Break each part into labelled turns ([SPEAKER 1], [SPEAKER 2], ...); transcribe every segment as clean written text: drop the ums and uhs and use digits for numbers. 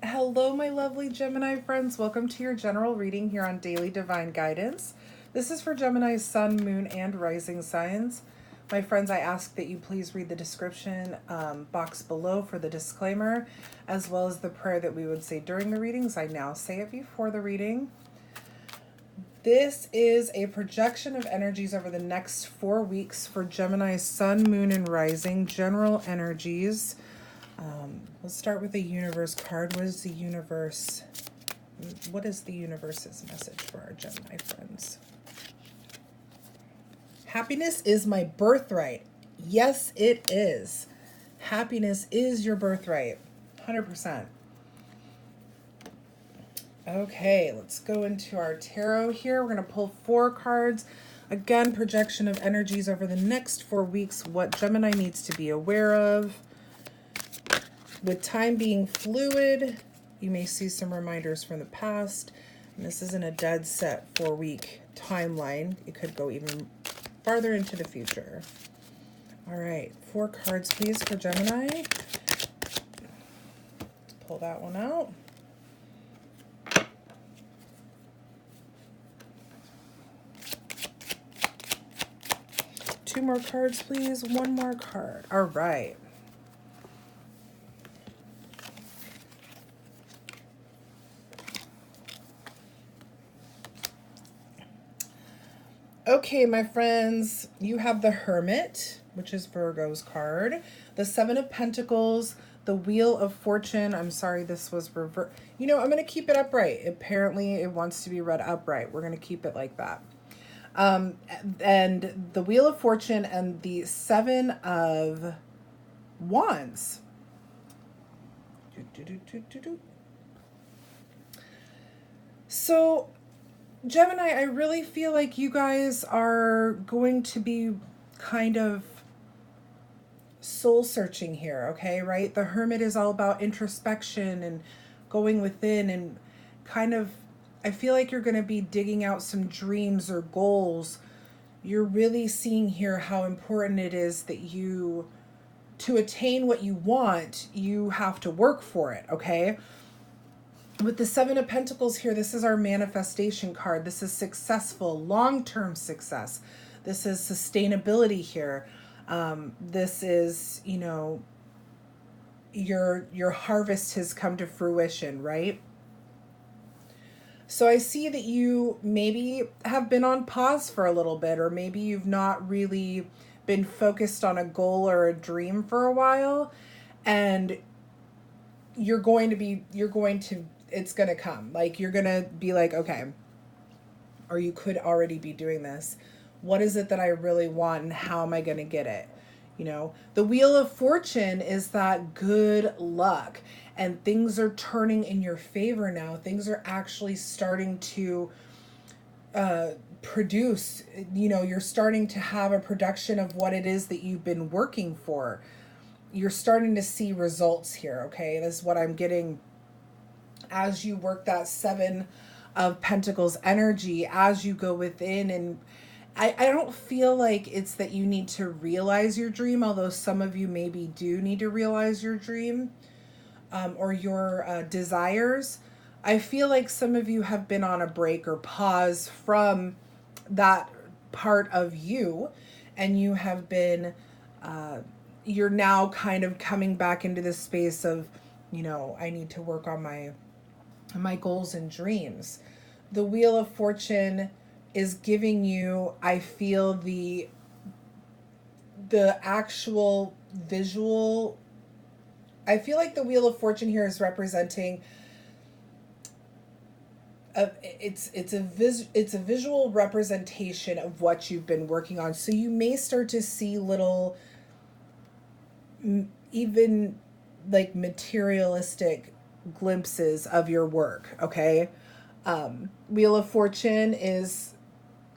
[SPEAKER 1] Hello, my lovely Gemini friends. Welcome to your general reading here on Daily Divine Guidance. This is for Gemini's Sun, Moon, and Rising signs. My friends, I ask that you please read the description box below for the disclaimer, as well as the prayer that we would say during the readings. I now say it before the reading. This is a projection of energies over the next 4 weeks for Gemini's Sun, Moon, and Rising, general energies. Let's start with the universe card. What is the universe's message for our Gemini friends? Happiness is my birthright. Yes, it is. Happiness is your birthright. 100%. Okay, let's go into our tarot here. We're going to pull 4 cards. Again, projection of energies over the next 4 weeks, what Gemini needs to be aware of. With time being fluid, you may see some reminders from the past. And this isn't a dead set 4-week timeline. It could go even farther into the future. All right, 4 cards, please, for Gemini. Let's pull that one out. Two more cards, please. One more card. All right. Okay, my friends, you have the Hermit, which is Virgo's card, the Seven of Pentacles, the Wheel of Fortune. I'm sorry, this was reversed. I'm going to keep it upright. Apparently, it wants to be read upright. We're going to keep it like that. And the Wheel of Fortune and the Seven of Wands. So, Gemini, I really feel like you guys are going to be kind of soul searching here, okay, right? The Hermit is all about introspection and going within and kind of, I feel like you're going to be digging out some dreams or goals. You're really seeing here how important it is that to attain what you want, you have to work for it, okay? With the Seven of Pentacles here, this is our manifestation card. This is successful, long-term success. This is sustainability here. This is, your harvest has come to fruition, right? So I see that you maybe have been on pause for a little bit, or maybe you've not really been focused on a goal or a dream for a while, and it's going to come. Like, you're going to be like, okay, or you could already be doing this. What is it that I really want, and how am I going to get it? The Wheel of Fortune is that good luck, and things are turning in your favor now. Things are actually starting to produce, you're starting to have a production of what it is that you've been working for. You're starting to see results here, okay? This is what I'm getting as you work that Seven of Pentacles energy, as you go within. And I don't feel like it's that you need to realize your dream, although some of you maybe do need to realize your dream or your desires. I feel like some of you have been on a break or pause from that part of you, and you have been you're now kind of coming back into this space of, I need to work on my goals and dreams. The Wheel of Fortune is giving you, I feel, the actual visual. I feel like the Wheel of Fortune here is representing it's a visual representation of what you've been working on. So you may start to see little, even like materialistic glimpses of your work, okay? Wheel of Fortune is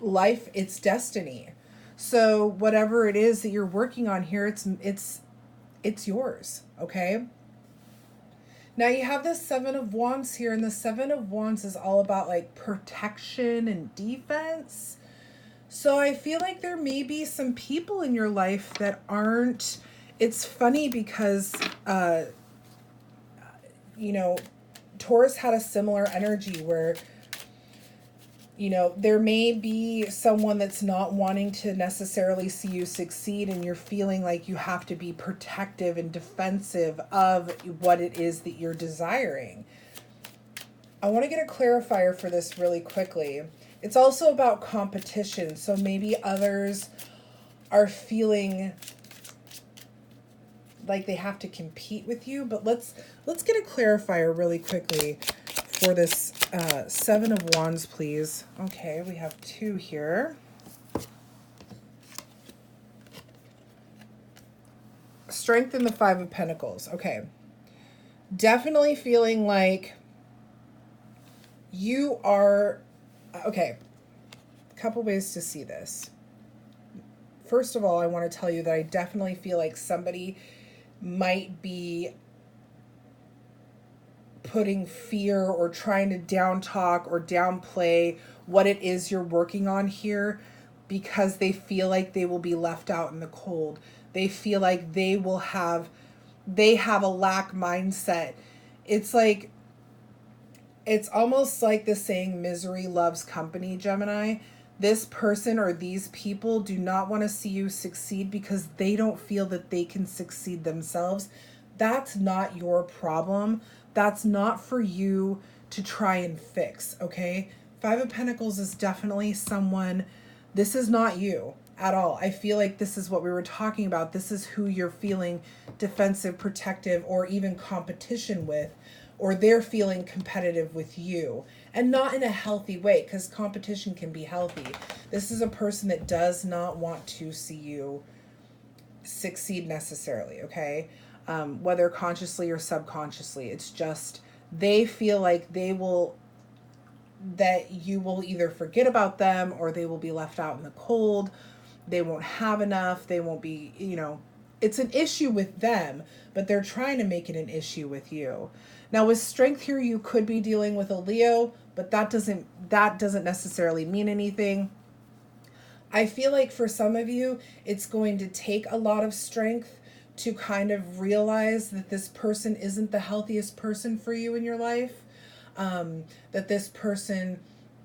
[SPEAKER 1] life, it's destiny. So whatever it is that you're working on here, it's yours, okay? Now you have the Seven of Wands here, and the Seven of Wands is all about like protection and defense. So I feel like there may be some people in your life that aren't, it's funny because, Taurus had a similar energy where, you know, there may be someone that's not wanting to necessarily see you succeed, and you're feeling like you have to be protective and defensive of what it is that you're desiring. I want to get a clarifier for this really quickly. It's also about competition. So maybe others are feeling like they have to compete with you, but let's get a clarifier really quickly for this Seven of Wands, please. Okay, we have 2 here. Strength in the 5 of Pentacles. Okay. Definitely feeling like you are... Okay. A couple ways to see this. First of all, I want to tell you that I definitely feel like somebody might be putting fear or trying to down talk or downplay what it is you're working on here because they feel like they will be left out in the cold. They feel like they have a lack mindset. It's like, it's almost like the saying, misery loves company, Gemini. This person or these people do not want to see you succeed because they don't feel that they can succeed themselves. That's not your problem. That's not for you to try and fix, okay? 5 of Pentacles is definitely someone, this is not you at all. I feel like this is what we were talking about. This is who you're feeling defensive, protective, or even competition with, or they're feeling competitive with you, and not in a healthy way, because competition can be healthy. This is a person that does not want to see you succeed necessarily, okay? Whether consciously or subconsciously. It's just they feel like that you will either forget about them or they will be left out in the cold. They won't have enough. They won't be, you know, it's an issue with them, but they're trying to make it an issue with you. Now with strength here, you could be dealing with a Leo, but that doesn't necessarily mean anything. I feel like for some of you, it's going to take a lot of strength to kind of realize that this person isn't the healthiest person for you in your life. That this person,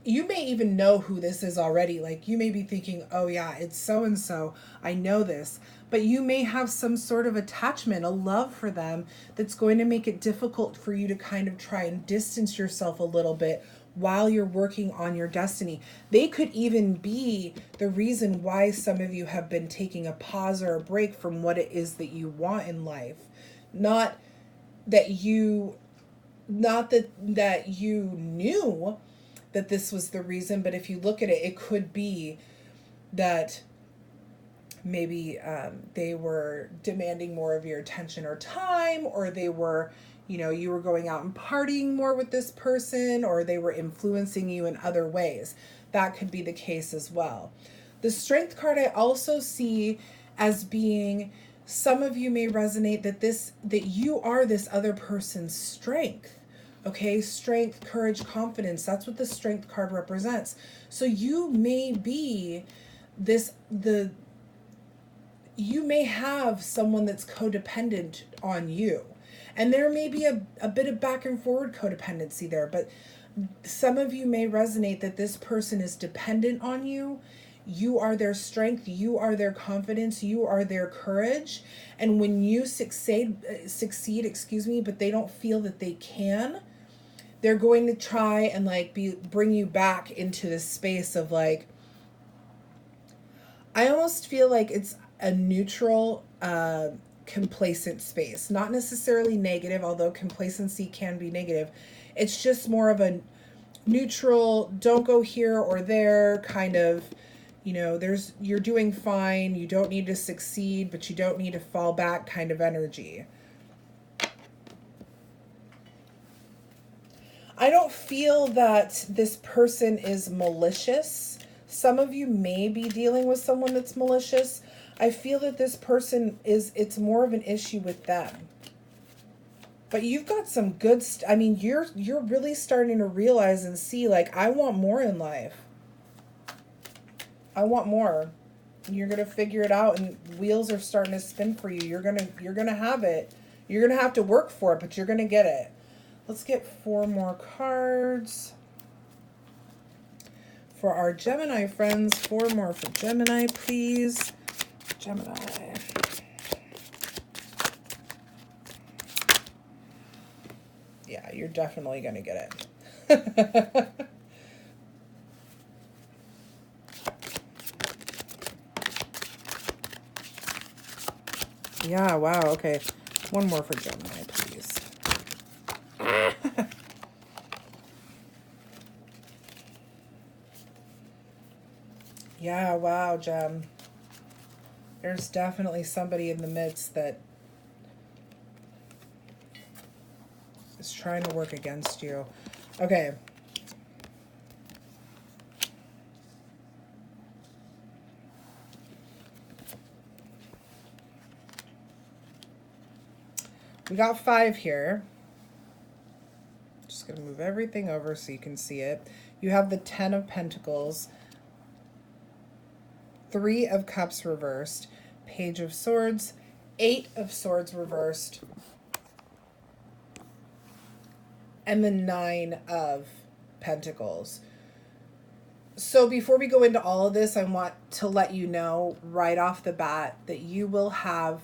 [SPEAKER 1] you may even know who this is already. Like you may be thinking, oh yeah, it's so-and-so. I know this. But you may have some sort of attachment, a love for them that's going to make it difficult for you to kind of try and distance yourself a little bit while you're working on your destiny. They could even be the reason why some of you have been taking a pause or a break from what it is that you want in life. Not that you knew that this was the reason, but if you look at it, it could be that maybe they were demanding more of your attention or time, or they were, you know, you were going out and partying more with this person, or they were influencing you in other ways. That could be the case as well. The Strength card I also see as being, some of you may resonate that you are this other person's strength. Okay, strength, courage, confidence. That's what the Strength card represents. So you may be you may have someone that's codependent on you. And there may be a bit of back and forward codependency there, but some of you may resonate that this person is dependent on you. You are their strength, you are their confidence, you are their courage. And when you succeed, but they don't feel that they can, they're going to try and bring you back into this space of like, I almost feel like it's a neutral, complacent space. Not necessarily negative, although complacency can be negative. It's just more of a neutral, don't go here or there kind of, you know, you're doing fine, you don't need to succeed, but you don't need to fall back kind of energy. I don't feel that this person is malicious. Some of you may be dealing with someone that's malicious. I feel that this person it's more of an issue with them. But you've got some good I mean, you're really starting to realize and see, like, I want more in life. I want more. You're going to figure it out, and wheels are starting to spin for you. You're going to have it. You're going to have to work for it, but you're going to get it. Let's get 4 more cards for our Gemini friends. 4 more for Gemini, please. Gemini. Yeah, you're definitely going to get it. Yeah, wow, okay. 1 more for Gemini, please. Yeah, wow, Gem. There's definitely somebody in the midst that is trying to work against you. Okay. We got 5 here. Just going to move everything over so you can see it. You have the 10 of Pentacles, 3 of Cups reversed, Page of Swords, 8 of Swords reversed, and the 9 of Pentacles. So before we go into all of this, I want to let you know right off the bat that you will have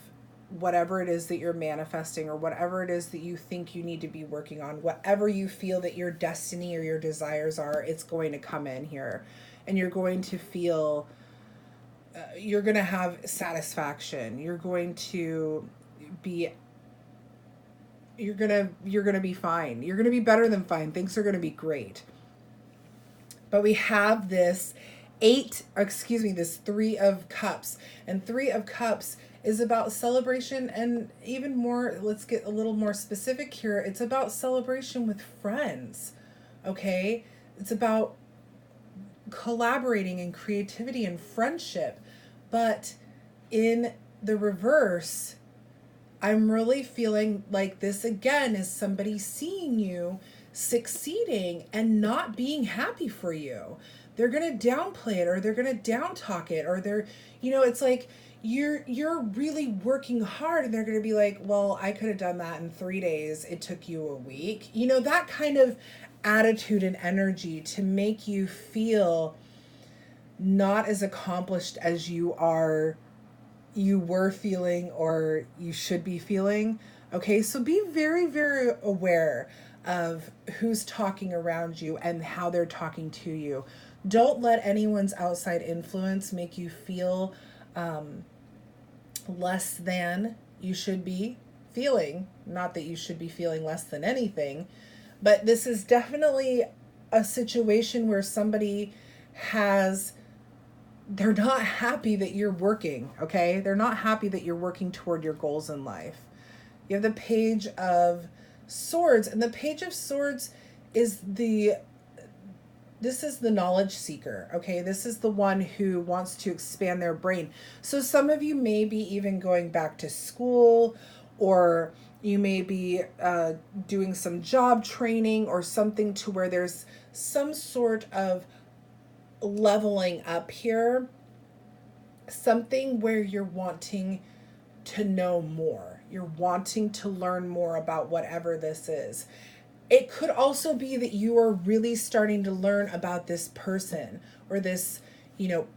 [SPEAKER 1] whatever it is that you're manifesting, or whatever it is that you think you need to be working on, whatever you feel that your destiny or your desires are, it's going to come in here. And you're going to feel, you're going to have satisfaction. You're going to be, you're going to be fine. You're going to be better than fine. Things are going to be great. But we have this this 3 of Cups. And 3 of Cups is about celebration, and even more, let's get a little more specific here. It's about celebration with friends, okay? It's about collaborating and creativity and friendship. But in the reverse, I'm really feeling like this again is somebody seeing you succeeding and not being happy for you. They're going to downplay it, or they're going to down talk it, or they're, it's like you're really working hard, and they're going to be like, well, I could have done that in 3 days. It took you a week. That kind of attitude and energy to make you feel not as accomplished as you were feeling, or you should be feeling. Okay, so be very, very aware of who's talking around you and how they're talking to you. Don't let anyone's outside influence make you feel less than you should be feeling. Not that you should be feeling less than anything, but this is definitely a situation where somebody they're not happy that you're working, okay? They're not happy that you're working toward your goals in life. You have the Page of Swords, and the Page of Swords is this is the knowledge seeker, okay? This is the one who wants to expand their brain. So some of you may be even going back to school, or you may be doing some job training or something, to where there's some sort of leveling up here. Something where you're wanting to know more. You're wanting to learn more about whatever this is. It could also be that you are really starting to learn about this person, or this,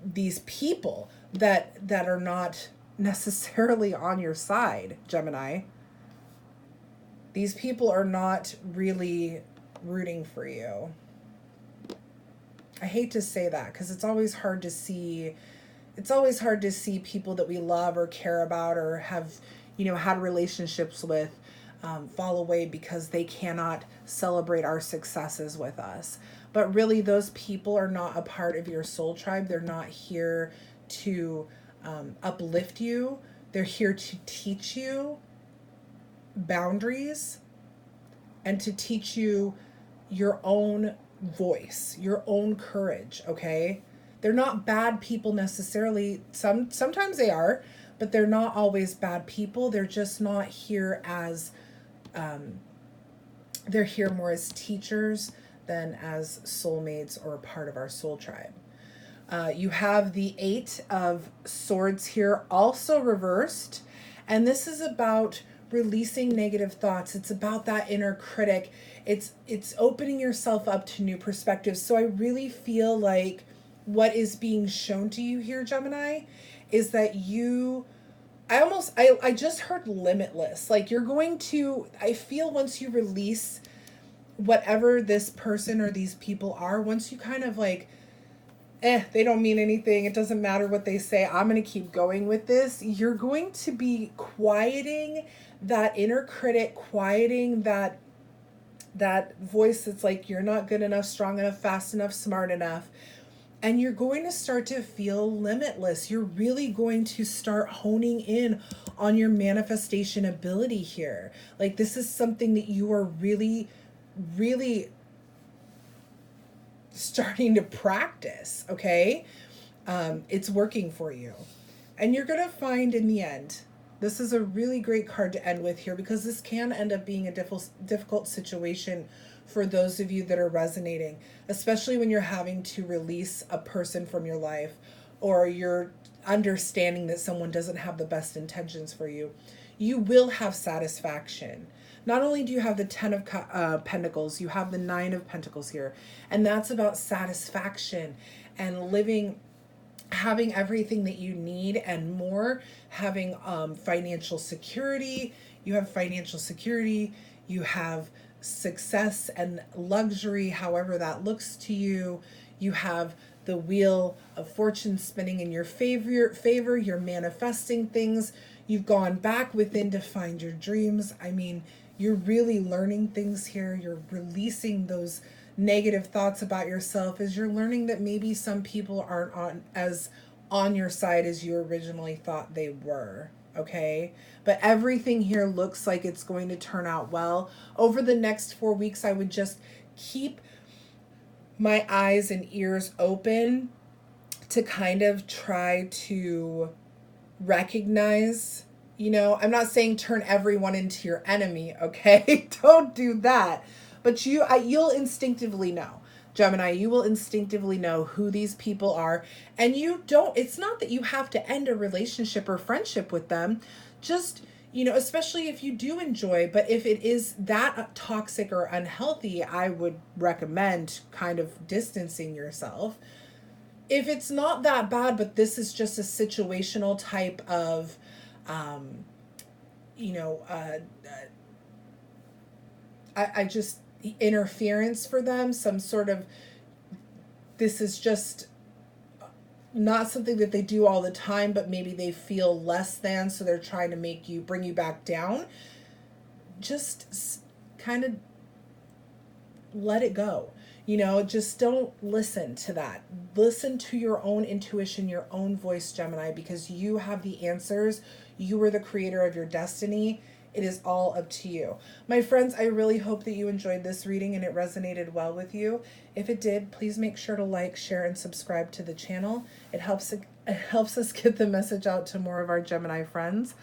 [SPEAKER 1] these people that are not necessarily on your side, Gemini. These people are not really rooting for you. I hate to say that, because it's always hard to see people that we love or care about, or have, had relationships with, fall away because they cannot celebrate our successes with us. But really, those people are not a part of your soul tribe. They're not here to uplift you. They're here to teach you boundaries, and to teach you your own voice, your own courage, okay? They're not bad people necessarily. Sometimes they are, but they're not always bad people. They're just not here as they're here more as teachers than as soulmates or part of our soul tribe. You have the 8 of Swords here, also reversed, and this is about releasing negative thoughts. It's about that inner critic. It's opening yourself up to new perspectives. So I really feel like what is being shown to you here, Gemini, is that I just heard limitless. Like you're going to, I feel once you release whatever this person or these people are, once you kind of like, they don't mean anything, it doesn't matter what they say, I'm going to keep going with this, you're going to be quieting that inner critic, quieting that voice that's like, you're not good enough, strong enough, fast enough, smart enough. And you're going to start to feel limitless. You're really going to start honing in on your manifestation ability here. Like this is something that you are really, really starting to practice, okay? It's working for you. And you're going to find in the end, this is a really great card to end with here, because this can end up being a difficult situation for those of you that are resonating, especially when you're having to release a person from your life, or you're understanding that someone doesn't have the best intentions for you. You will have satisfaction. Not only do you have the 10 of Pentacles, you have the 9 of Pentacles here. And that's about satisfaction and living, having everything that you need and more, having financial security. You have financial security, you have success and luxury, however that looks to you. You have the wheel of fortune spinning in your favor. You're manifesting things. You've gone back within to find your dreams. I mean, you're really learning things here. You're releasing those negative thoughts about yourself, as you're learning that maybe some people aren't on your side as you originally thought they were. Okay, but everything here looks like it's going to turn out well. Over the next 4 weeks, I would just keep my eyes and ears open to kind of try to recognize, I'm not saying turn everyone into your enemy, okay? Don't do that. But you'll instinctively know. Gemini, you will instinctively know who these people are. And it's not that you have to end a relationship or friendship with them. Just, especially if you do enjoy, but if it is that toxic or unhealthy, I would recommend kind of distancing yourself. If it's not that bad, but this is just a situational type of, I just interference for them, some sort of, this is just not something that they do all the time, but maybe they feel less than, so they're trying to bring you back down. Just kind of let it go. Just don't listen to that. Listen to your own intuition, your own voice, Gemini, because you have the answers. You are the creator of your destiny. It is all up to you. My friends, I really hope that you enjoyed this reading and it resonated well with you. If it did, please make sure to like, share, and subscribe to the channel. It helps us get the message out to more of our Gemini friends.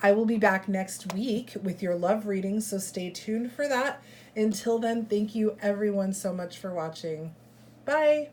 [SPEAKER 1] I will be back next week with your love reading, so stay tuned for that. Until then, thank you everyone so much for watching. Bye.